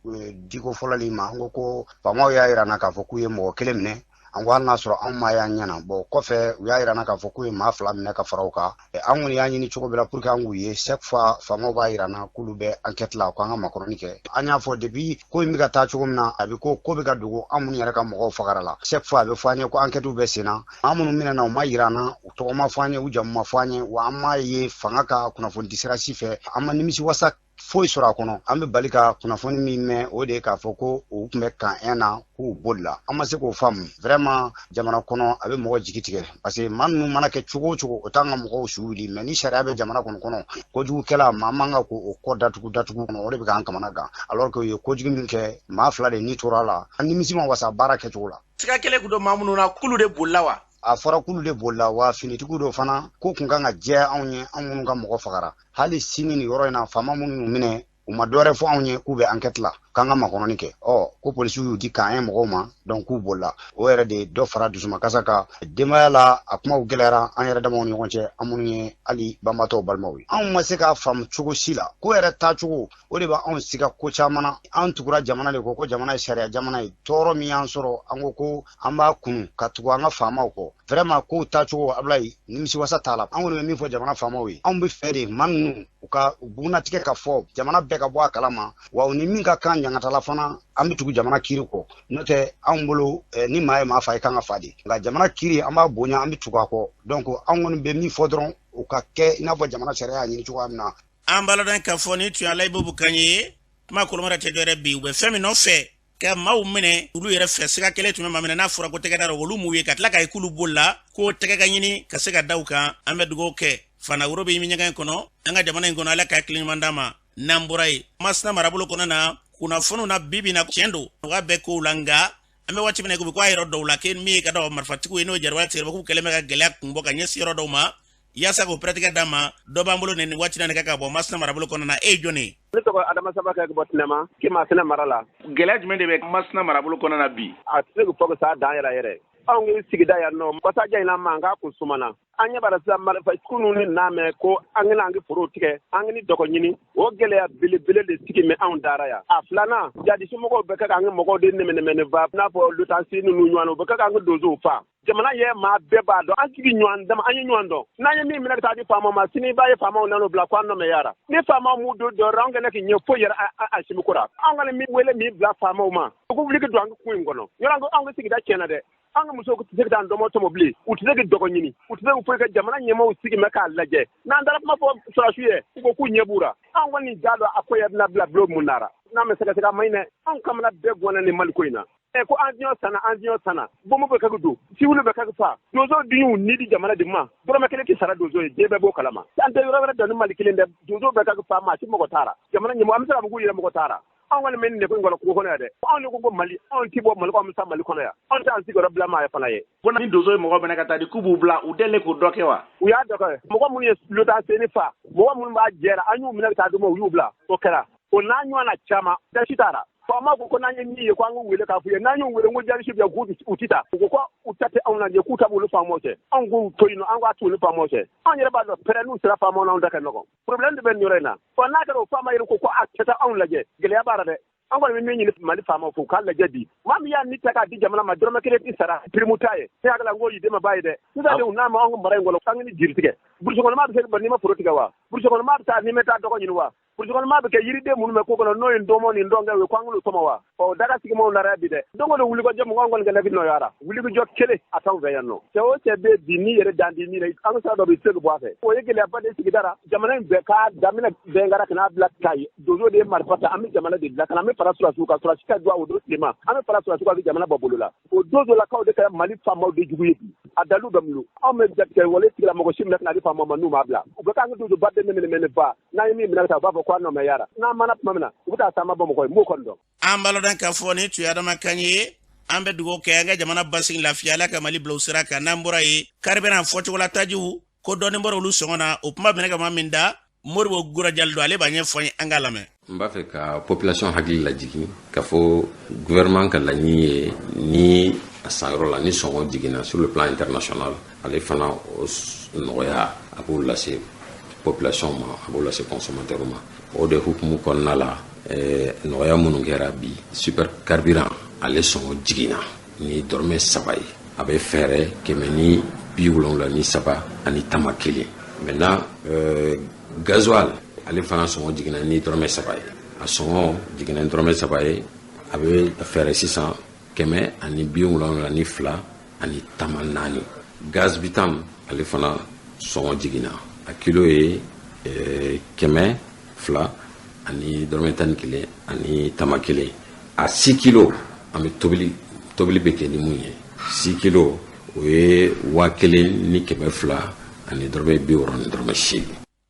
S10: diko fɔlɔli ma an ko faamaw y'a yira na k'a fɔ k'u ye mɔgɔ kelen minɛ an ko hali n'a sɔrɔ anw ma y'an ɲɛna bon kɔfɛ u y'a yira na k'a fɔ k'u ye maa fila minɛ ka fara u kan an kɔni y'a ɲini cogo bɛɛ la pour que an k'u ye chaque fois faamaw b'a yira na k'olu bɛ enquête la k'an ka makɔrɔni kɛ an y'a fɔ depuis ko in bɛ ka taa cogo min na a bɛ ko bɛ ka dogo an minnu yɛrɛ ka mɔgɔw fagara la chaque fois a bɛ fɔ an ye ko enquêtew bɛ sen na an minnu minɛna u ma yira na u tɔgɔ ma fɔ an ye u jamu ma fɔ an ye wa an m'a ye fanga ka kunnafoni di sira si fɛ an ma nimisi wasa foyi sɔrɔ a kɔnɔ an bɛ bali ka kunnafoni min mɛn o de ye k'a fɔ ko u tun bɛ kan na k'u bolila an ma se k'o faamu vraiment jamana kɔnɔ a bɛ mɔgɔ jigi tigɛ parce que maa ninnu mana kɛ cogo o cogo o t'an ka mɔgɔw su wuli mais ni sariya bɛ jamana kɔnɔ kojugukɛla maa man kan k'o kɔ datugu kɔnɔ o de bɛ k'an kamana gan alors que u ye kojugu min kɛ maa fila de ni tora la an nimisi ma wasa baara kɛcogo la.
S1: Siga kelen kun don maa minnu na kulu de bolila wa?
S10: A fɔra k'ulu de bolila wa finitigiw dɔ fana ko kun kan ka jɛ anw ye an minnu ka mɔgɔ fagara hali sini ni yɔrɔ in na faama minnu minɛ u ma dɔwɛrɛ fɔ anw ye k'u bɛ enquête la k'an ka makɔnɔni kɛ ko polisiw y'u di k'an ye mɔgɔw ma donc k'u bolila o yɛrɛ de dɔ fara dusumakasa kan denbaya la a kumaw gɛlɛyara an yɛrɛ damaw ni ɲɔgɔn cɛ an minnu ye hali banbatɔw balimaw ye anw ma se k'a faamu cogo si la ko yɛrɛ taacogo o de b'a anw siga ko caman na an tugura jamana de ko jamana ye sariya jamana ye tɔɔrɔ min y'an sɔrɔ an ko an b'a kunu ka tugu an ka faamaw kɔ vraiment kow taacogo Ablaye nimisiwasa t'a la an kɔni bɛ min fɔ jamana faamaw ye anw bɛ fɛ de maa ninnu u ka bugunatigɛ ka fɔ jamana bɛɛ ka bɔ a kalama wa ni min ka kan ɲangatala fana an bɛ tugu jamana kiri kɔ n'o tɛ anw bolo ni maa ye maa fa ye kan ka fa de nka jamana kiri an b'a bonya an bɛ tugu a kɔ donc anw kɔni bɛ min fɔ dɔrɔn u ka kɛ i n'a fɔ jamana sariya y'a ɲini cogoya min na.
S2: An baladan k'a fɔ ni tun y'a Alayi Bobo Kane ye kuma kolomara tɛ dɔwɛrɛ bi u bɛ fɛn min nɔfɛ ka maaw minɛ olu yɛrɛ fɛ siga kelen tun bɛ maa minɛ n'a fɔra ko tɛgɛ da olu m'u ye ka tila ka ye k'olu bolila ko tɛgɛ ka ɲini ka se ka da u kan an bɛ dugawu kɛ fana woro bɛ ɲimi ɲɛgɛn kɔnɔ an ka jamana in kɔnɔ Ala ka hakili ɲuman d'a ma n'an bɔra yen Masina marabolo kɔnɔ na kunnafoniw na bibi na tiɲɛ don u ka bɛɛ kow la nka an bɛ waati min na ko a yɔrɔ dɔw la ke min ye ka da marifatigiw ye n'o jariwala tigɛrɛ k'u kɛlen bɛ ka gɛlɛya kun bɔ ka ɲɛsin yɔrɔ dɔw ma yaasa k'o pɛrɛtigɛ d'a ma dɔ b'an bolo nin waati na ka bɔ Masina marabolo kɔnɔ na e ye jɔn ye?
S11: Ne tɔgɔ Adama Saba ka bɔ Tinɛma k'i Masina mara la. Gɛlɛya jumɛn de bɛ Masina marabolo kɔnɔ na bi? A tɛ se k'o fɔ ka s'a dan yɛrɛ. Anw ye sigida yan nɔ wasaja in na man k'a kun sumana an ɲɛ b'a sisan marifajugu ni n'a mɛn ko an ka an ka foro tigɛ an ka ni dɔgɔ ɲini o gɛlɛya belebele de sigi mɛ anw dara yan a filanan jadisomɔgɔw bɛ kɛ k'an ka mɔgɔw de nɛmɛnɛmɛnɛ va n'a fɔ lutansi ninnu ɲɔgɔn u bɛ kɛ k'an ka donsow fa jamana ye maa bɛɛ b'a dɔn an sigi ɲɔgɔn dama an ye ɲɔgɔn dɔn n'an ye min minɛ ka taa di faamaw ma sini i b'a ye faamaw nan'o bila ko an nɔmɛ yara ni faamaw m'u don dɔrɔn an kana k'i ɲɛ foyi yɛrɛ a simiko la an kana min wele min bila faamaw ma u k'u wuli ka don an ka kun in kɔnɔ yɔrɔ an ka sigida tiɲɛna dɛ an ka musow tɛ se ka taa dɔmɔ tɔmɔ bilen u tɛ se ka dɔgɔ ɲini u tɛ se ka foyi kɛ jamana ɲɛmaaw sigi mɛ k'a lajɛ n'an taara kuma fɔ sɔrɔsiw ye u ko k'u ɲɛ b'u la an kɔni jaa dɔn a ko yɛrɛ bɛna bila bulon mun nara n'an bɛ sɛgɛsɛgɛ a ma ɲi dɛ anw kamana bɛɛ gɔnna ni Mali ko in na ko an diɲɛ sanna bomo bɛ kɛ don siwulu bɛ kɛ fa donso dun y'u ni di jamana de ma dɔrɔmɛ kelen tɛ sara donso ye diɲɛ bɛɛ b'o kalama an tɛ yɔrɔ wɛrɛ dɔn ni Mali kelen dɛ donso bɛ kɛ fa ma a tɛ mɔgɔ taara jamana ɲɛmɔgɔ an bɛ se ka fɔ k'u yɛrɛ mɔgɔ taara anw kɔni bɛ nin de ko in kɔnɔ kungo kɔnɔ yan dɛ anw de ko ko Mali anw tɛ bɔ Mali kɔnɔ an bɛ taa Mali kɔnɔ yan anw tɛ an sigiyɔrɔ bila maa ye fana ye
S1: fo ni donso ye mɔgɔ minɛ ka taa di k'u b'u bila u dɛlen k'o dɔ kɛ wa?
S11: U y'a dɔ kɛ mɔgɔ minnu ye lutanseeni fa mɔgɔ minnu b'a jɛra an y'u minɛ ka taa d'u ma u y'u bila o kɛra o n'a ɲɔgɔnna caman dasi t'a la faama ko n'an ye min ye ko an k'u wele k'a f'u ye n'an y'u wele ko jarisi bɛ k'u tɛ taa u ko u ta tɛ anw lajɛ k'u ta b'olu faamaw cɛ anw k'u to yen nɔ an k'a to olu faamaw cɛ anw yɛrɛ b'a dɔn pɛrɛ n'u sera faamaw n'anw da kɛ ɲɔgɔn problème de bɛ nin yɔrɔ in na n'a kɛra o faama yɛrɛ ko a tɛ taa anw lajɛ gɛlɛya b'a la dɛ an kɔni bɛ min ɲini Mali faamaw fɛ u k'a lajɛ bi maa min y'a ni ta k'a di jamana ma dɔrɔmɛ kelen tɛ sara pirimu t'a ye ne hakili la n ko yiden ma b'a ye dɛ sisan n'a ma anw ka mara in kɔnɔ k'an ka ni jiri tigɛ burusi kɔnɔma bɛ se ka n'i ma foro tigɛ wa burusi kɔnɔma bɛ taa n'i ma taa dɔgɔ ɲini wa burusi kɔnɔma bɛ kɛ yiriden minnu bɛ ko kɔnɔ n'o ye ndɔmɔ ni ndɔnkɛ ye ko an k'olu tɔmɔ wa daga sigimaw nara bi dɛ don o don wulikajɔ mɔgɔ an kɔni ka lafi nɔyara wulikajɔ kelen a t'anw fɛ yan nɔ cɛ o cɛ bɛ bi n'i yɛrɛ dan di min na an ka sira dɔ bɛ se ka bɔ a fɛ o ye gɛlɛyaba de sigida la jamana in bɛɛ k'a daminɛ bɛnkara ka n'a bila ka ye donso de ye marifa ta an bɛ jamana de dilan ka na an bɛ fara surasiw kan surasi ka don o don tilema an bɛ fara surasiw kan a bɛ jamana bɔ bolo la o donsolakaw de kɛra Mali faamaw de jugu ye bi a dalu bɛ bolo anw bɛ jatigɛ wale tigila mɔgɔ si minɛ ka n'a di faamaw ma n'u m'a bila u bɛ k'an ka donso ba den minɛ ba n'an ye min minɛ ka taa u b'a fɔ ko an nɔmɛ yara n'an mana tuma min na u bɛ taa taama bɔ mɔgɔ ye m'o kɔni dɔn.
S2: An balodan k'a fɔ ni tun ye Adama Kane ye an bɛ dugawu kɛ an ka jamana basigi lafiya Ala ka Mali bila u sira kan n'an bɔra ye kari bɛna fɔcogo la tajiw ko dɔɔnin bɔra olu sɔngɔ na o kuma bɛna ka maa min da Moribo Gurajali don ale b'a ɲɛfɔ ye an k'a lamɛn.
S12: N b'a fɛ ka population hakili lajigin k'a fɔ gouvernement ka laɲini ye ni a sanyɔrɔ la ni sɔngɔ jiginna sur le plan international ale fana o nɔgɔya a b'o lase population ma a b'o lase consommateur ma o de hukumu kɔnɔna la nɔgɔya minnu kɛra bi super carburant ale sɔngɔ jiginna ni dɔrɔmɛ 3 ye a bɛ fɛɛrɛ 177 ani tama 1 maintenant gasoil ale fana sɔngɔ jiginna ni dɔrɔmɛ 3 ye a sɔngɔ jiginna ni dɔrɔmɛ 3 ye a bɛ fɛɛrɛ sisan 172 ani tama 4 gaz bitam ale fana sɔngɔ jiginna a kilo ye 200 ani dɔrɔmɛ 11 ani tama 1 a 6 kilo an bɛ tobili bɛ kɛ ni mun ye 6 kilo o ye 1,000 ni 200 ani dɔrɔmɛ 60 ni dɔrɔmɛ 8.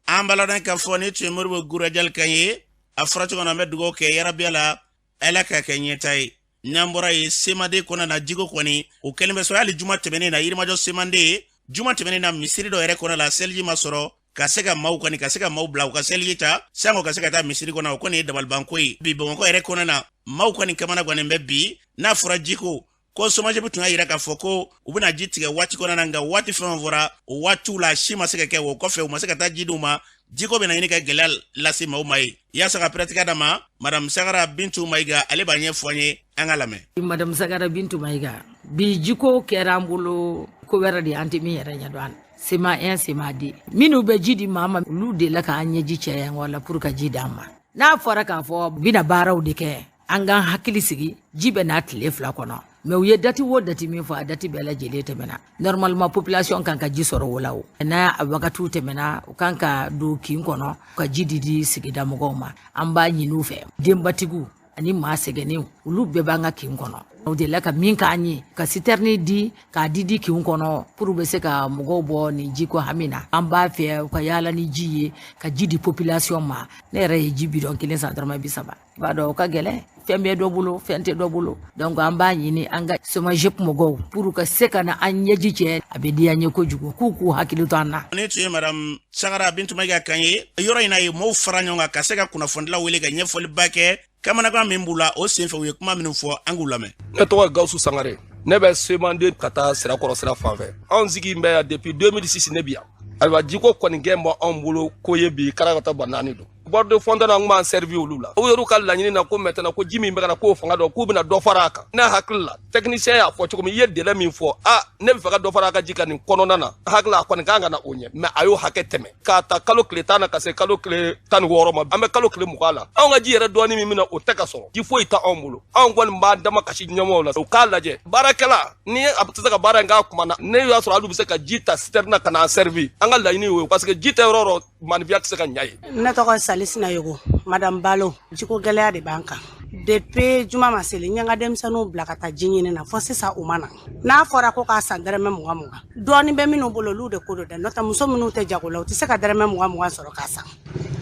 S2: an baladan ka fɔ ni tun moribo gurajal kan ye a fɔra cogo na an bɛ dugawu kɛ yarabiya la ala ka kɛ ɲɛta ye n'an bɔra ye semade kɔnɔ na jiko kɔni o kɛlen bɛ sɔrɔ hali juma tɛmɛnen na yirimajɔ semande juma tɛmɛnen na misiri dɔ yɛrɛ kɔnɔ la seliji ma sɔrɔ ka se ka maaw kɔni ka se ka maaw bila u ka seliji ta sango ka se ka taa misiri kɔnɔ o kɔni ye dabalibanko ye bi bamakɔ yɛrɛ kɔnɔ na maaw kɔni kamana gannen bɛ bi n'a fɔra jiko ko somajebu tun y'a yira k'a fɔ ko u bɛna ji tigɛ waati kɔnɔ na nka waati fɛn fɔra o waatiw la si ma se ka kɛ o kɔfɛ u ma se ka taa ji d'u ma jiko bɛna ɲini ka gɛlɛya lase maaw ma ye yaasa ka pɛrɛtika da ma madame sagara bintu mayiga ale b'a ɲɛfɔ an ye an ka lamɛn.
S13: madame sagara bintu mayiga bi jiko kɛra an bolo ko wɛrɛ de an tɛ min yɛrɛ ɲɛdɔn a la sema 1 sema 2 minnu bɛ ji di maa ma olu de la k'an ɲɛji caya wala pour ka ji d'an ma n'a fɔra k'a fɔ bina baaraw de kɛ an k'an hakili sigi ji bɛ n'a tile 2 kɔnɔ mais u ye dati o dati min fɔ a dati bɛɛ lajɛlen tɛmɛna normalement population kan ka ji sɔrɔ o la o n'a a wagatiw tɛmɛna u kan ka don kin kɔnɔ ka ji di sigida mɔgɔw ma an b'a ɲini u fɛ denbatigiw ani maa sɛgɛnnenw olu bɛɛ b'an ka kin kɔnɔ o de la ka min k'an ye ka citerne di k'a di kin kɔnɔ pour bɛ se ka mɔgɔw bɔ nin ji ko hami na an b'a fɛ u ka yaala ni ji ye ka ji di population ma ne yɛrɛ ye ji bidɔn 1 san dɔrɔmɛ 30 i b'a dɔn o ka gɛlɛn fɛn bɛ dɔ bolo fɛn tɛ dɔ bolo donc an b'a ɲini an ka somajep mɔgɔw pour ka se ka na an ɲɛji cɛ a bɛ di an ye kojugu k'u hakili to an na.
S2: ne tun ye madame sagara bintu mayiga kan ye yɔrɔ in na ye maaw fara ɲɔgɔn kan ka se ka kunnafonidilaw wele ka ɲɛfɔliba kɛ kamanagan min b'u la o senfɛ u ye kuma minnu fɔ an k'u lamɛn.
S14: ne tɔgɔ ye Gawusu Sangare ne bɛ semande ka taa sirakɔrɔ sira fanfɛ anw sigi bɛ yan depuis 2006 ne bi yan ayiwa jiko kɔni gɛn bɔ anw bolo ko ye bi karakata ba 4 don bord de fontaine an b'an servi olu la u yɛrɛ ka laɲini na ko maintenant ko ji min bɛ ka na k'o fanga dɔ k'u bɛna dɔ fara a kan ne hakili la technicien y'a fɔ cogo min i ye délai min fɔ ne bɛ fɛ ka dɔ fara a ka ji kan nin kɔnɔna na hakili la a kɔni kan ka na o ɲɛ mais a y'o hakɛ tɛmɛ k'a ta kalo tile 10 na ka se kalo tile 16 ma an bɛ kalo tile 20 la anw ka ji yɛrɛ dɔɔni min bɛna o tɛ ka sɔrɔ ji foyi tɛ anw bolo anw kɔni b'an dama kasi ɲɛmɔgɔw la u k'a lajɛ baarakɛla ni a tɛ se ka baara in k'a kuma na ne y'a sɔrɔ hali u bɛ se ka ji ta citerne na ka na servi an ka laɲini y'o ye parce que ji tɛ yɔrɔ yɔrɔ manifiya tɛ se ka ɲɛ ye.
S15: ne tɔgɔ ye Salisina Yogo madame Balo jiko gɛlɛya de b'an kan depuis juma ma seli n ye n ka denmisɛnninw bila ka taa ji ɲini na fɔ sisan u ma na n'a fɔra ko k'a san dɛrɛmɛ 20 dɔɔni bɛ minnu bolo olu de ko don dɛ n'o tɛ muso minnu tɛ jago la u tɛ se ka dɛrɛmɛ 20 sɔrɔ k'a san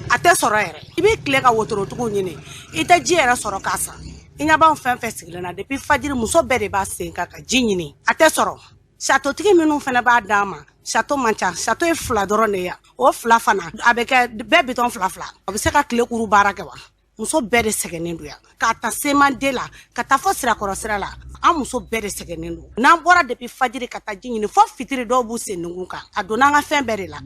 S15: a tɛ sɔrɔ yɛrɛ i bɛ tile ka wotorotigiw ɲini i tɛ ji yɛrɛ sɔrɔ k'a san i ɲɛ b'anw fɛn fɛn sigilen na depuis fajiri muso bɛɛ de b'a sen kan ka ji ɲini a tɛ sɔrɔ satotigi minnu fana b'a d'an ma sato man ca sato ye 2 dɔrɔn de ye o 2 fana a bɛ kɛ bɛɛ bitɔn 2 a bɛ se ka tile kuru baara kɛ wa muso bɛɛ de sɛgɛnnen don yan k'a ta semande la ka taa fɔ sirakɔrɔ sira la an muso bɛɛ de sɛgɛnnen don n'an bɔra depuis fajiri ka taa ji ɲini fɔ fitiri dɔw b'u sen nugu kan a donna an ka fɛn bɛɛ de la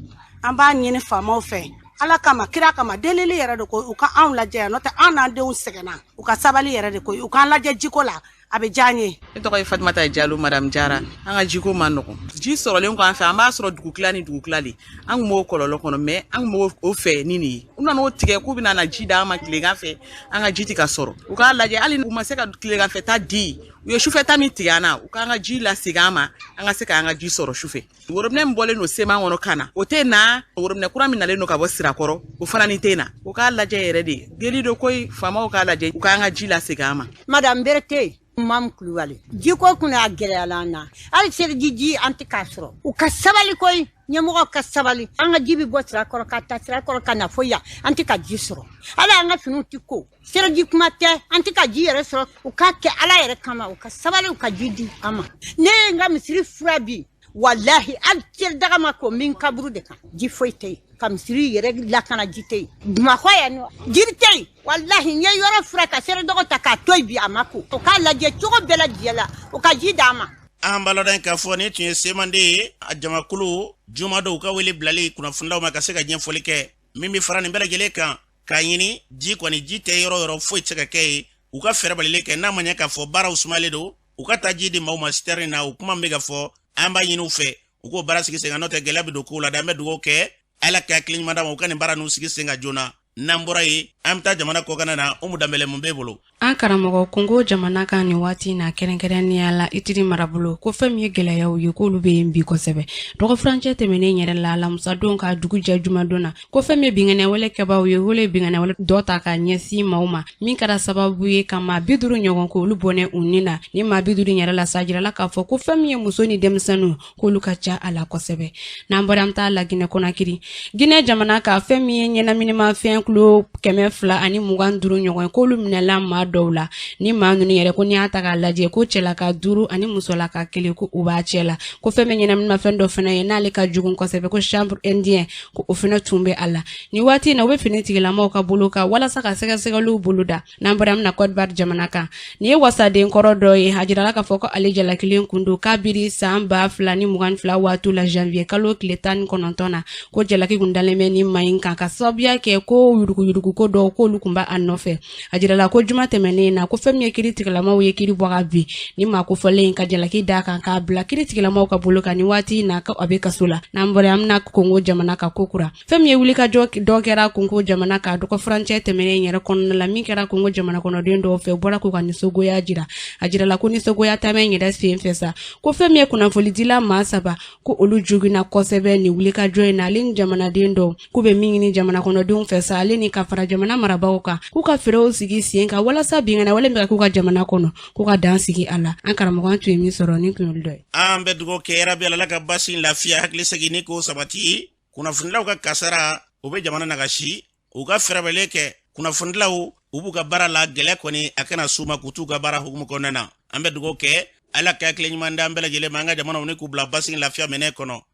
S15: an b'a ɲini faamaw fɛ ala kama kira kama delili yɛrɛ de ko u ka anw lajɛ yan n'o tɛ an n'an denw sɛgɛnna u ka sabali yɛrɛ de ko u k'an lajɛ jiko la a bɛ diya an ye.
S16: ne tɔgɔ ye Fatumata Jalo madame Jara an ka jiko man nɔgɔn ji sɔrɔlen kɔ an fɛ an b'a sɔrɔ dugukila ni dugukila de an kun b'o kɔlɔlɔ kɔnɔ mais an kun b'o fɛ ni nin ye u nana o tigɛ k'u bɛna na ji d'an ma tilegan fɛ an ka ji tɛ ka sɔrɔ u k'a lajɛ hali u ma se ka tilegan fɛ ta di u ye sufɛta min tigɛ an na u k'an ka ji lasegin an ma an ka se k'an ka ji sɔrɔ sufɛ worobinɛ min bɔlen don seman kɔnɔ ka na o tɛ na worobinɛ kura min nalen don ka bɔ sirakɔrɔ o fana ni tɛ na u k'a lajɛ yɛrɛ de deli do koyi faamaw k'a lajɛ u k'an ka ji lasegin an ma.
S17: madame Berete Mam Kulubali jiko kun a gɛlɛyala an na hali seliji an tɛ k'a sɔrɔ u ka sabali koyi ɲɛmɔgɔw ka sabali an ka ji bɛ bɔ sirakɔrɔ ka taa sirakɔrɔ ka na fo yan an tɛ ka ji sɔrɔ hali an ka finiw tɛ ko seliji kuma tɛ an tɛ ka ji yɛrɛ sɔrɔ u k'a kɛ ala yɛrɛ kama u ka sabali u ka ji di an ma ne ye n ka misiri fura bi walahi hali teridaga daga ma ko min kaburu de kan ji foyi tɛ yen ka misiri yɛrɛ lakana ji tɛ yen Bamakɔ yan nɔ jiri tɛ yen walahi n ye yɔrɔ fura ka seredɔgɔ ta k'a to yen bi a ma ko o k'a lajɛ cogo bɛɛ lajɛlen la o ka ji d'an ma.
S2: an baladan k'a fɔ ni tun ye semande ye a jamakulu juma dɔw ka wele bilali kunnafonilaw ma ka se ka ɲɛfɔli kɛ min bɛ fara nin bɛɛ lajɛlen kan k'a ɲini ji kɔni ji tɛ yɔrɔ yɔrɔ foyi tɛ se ka kɛ ye u ka fɛɛrɛ balile kɛ n'a ma ɲɛ k'a fɔ baaraw sumalen don u ka taa ji di maaw ma citerne na o kuma bɛ ka fɔ an b'a ɲini u fɛ u k'o baara sigi sen kan n'o tɛ gɛlɛya bɛ don kow la dɛ an bɛ dugawu kɛ ala ka hakili ɲuman d'a ma u ka nin baara ninnu sigi sen kan joona n'an bɔra ye an bɛ taa jamana kɔkan na Umu Danbɛlɛ mun b'e bolo.
S18: an karamɔgɔ Kongo jamana kan ni waati na kɛrɛnkɛrɛnnenya la itiri marabolo ko fɛn min ye gɛlɛyaw ye k'olu bɛ yen bi kosɛbɛ dɔgɔ furancɛ tɛmɛnen yɛrɛ la alamusadon ka dugu jɛ jumadon na ko fɛn min ye bingɛnɛwale kɛbaw ye wele bingɛnɛwale dɔ ta ka ɲɛsin maaw ma min kɛra sababu ye ka maa 50 ɲɔgɔn ko olu bɔnɛ u ni na ni maa 50 yɛrɛ la sa jirala k'a fɔ ko fɛn min ye muso ni denmisɛnninw k'olu ka ca a la kosɛbɛ n'an bɔra an t'a la Ginɛ Konakiri Ginɛ jamana ka fɛn min ye ɲɛnaminimafɛn kilo 225 ɲɔgɔn ye k'olu minɛla maa dɔw la ni maa ninnu yɛrɛ ko ni y'a ta k'a lajɛ ko cɛla ka 5 ani musola ka 1 ko u b'a cɛ la ko fɛn min ɲɛnaminimafɛn dɔ fana ye n'ale ka jugun kosɛbɛ ko chambre indien ko o fana tun bɛ a la ni waati na u bɛ fini tigilamaw ka bolo kan walasa ka sɛgɛsɛgɛliw bolo da n'an bɔra min na Côte d'Ivoire jamana kan ni ye wasaden kɔrɔ dɔ ye a jirala k'a fɔ ko ale jalakilen kun don k'a biri san 2022 waatu la janvier kalo tile 19 na ko jalaki kun dalen bɛ ni maɲi kan ka sababuya kɛ ko yuruguyurugu ko dɔw k'olu kun b'a nɔfɛ a jirala ko juma tɛmɛnen na ko fɛn min ye kiri tigilamaw ye kiri bɔ ka bin ni maa kofɔlen ka jalaki da kan k'a bila kiri tigilamaw ka bolo kan ni waati na a bɛ kaso la n'an bɔra an bɛna Kongo jamana ka kokura fɛn min ye wuli ka jɔ dɔ kɛra Kongo jamana ka dɔgɔ furancɛ tɛmɛnen yɛrɛ kɔnɔna la min kɛra Kongo jamana kɔnɔden dɔw fɛ bɔra ko ka nisɔngoya jira a jirala ko nisɔngoya tɛmɛ yɛrɛ sen fɛ sa ko fɛn min ye kunnafolidila maa 3 ko olu joginna kosɛbɛ ni wuli ka jɔ in na ale ni jamanaden dɔw k'u bɛ min ɲini jamana kɔnɔdenw fɛ sa ale ni ka fara jamana marabagaw kan k'u ka fɛɛrɛw sigi sen kan walasa bingana wale bɛ k'u ka jamana kɔnɔ k'u ka dan sigi a la an karamɔgɔ an tun ye min sɔrɔ ni kun dɔ ye
S2: an bɛ dugawu kɛ Rabi Ala ka basi lafiya hakili segini ko sabati kunnafonilaw ka kasara o bɛ jamana nagasi u ka fɛrɛbɛlen kɛ kunnafonilaw u b'u ka baara la gɛlɛya kɔni a kana s'u ma k'u t'u ka baara hukumu kɔnɔna na an bɛ dugawu kɛ Ala ka hakili ɲuman d'an bɛɛ lajɛlen ma an ka jamanaw ni k'u bila basi lafiya minɛ kɔnɔ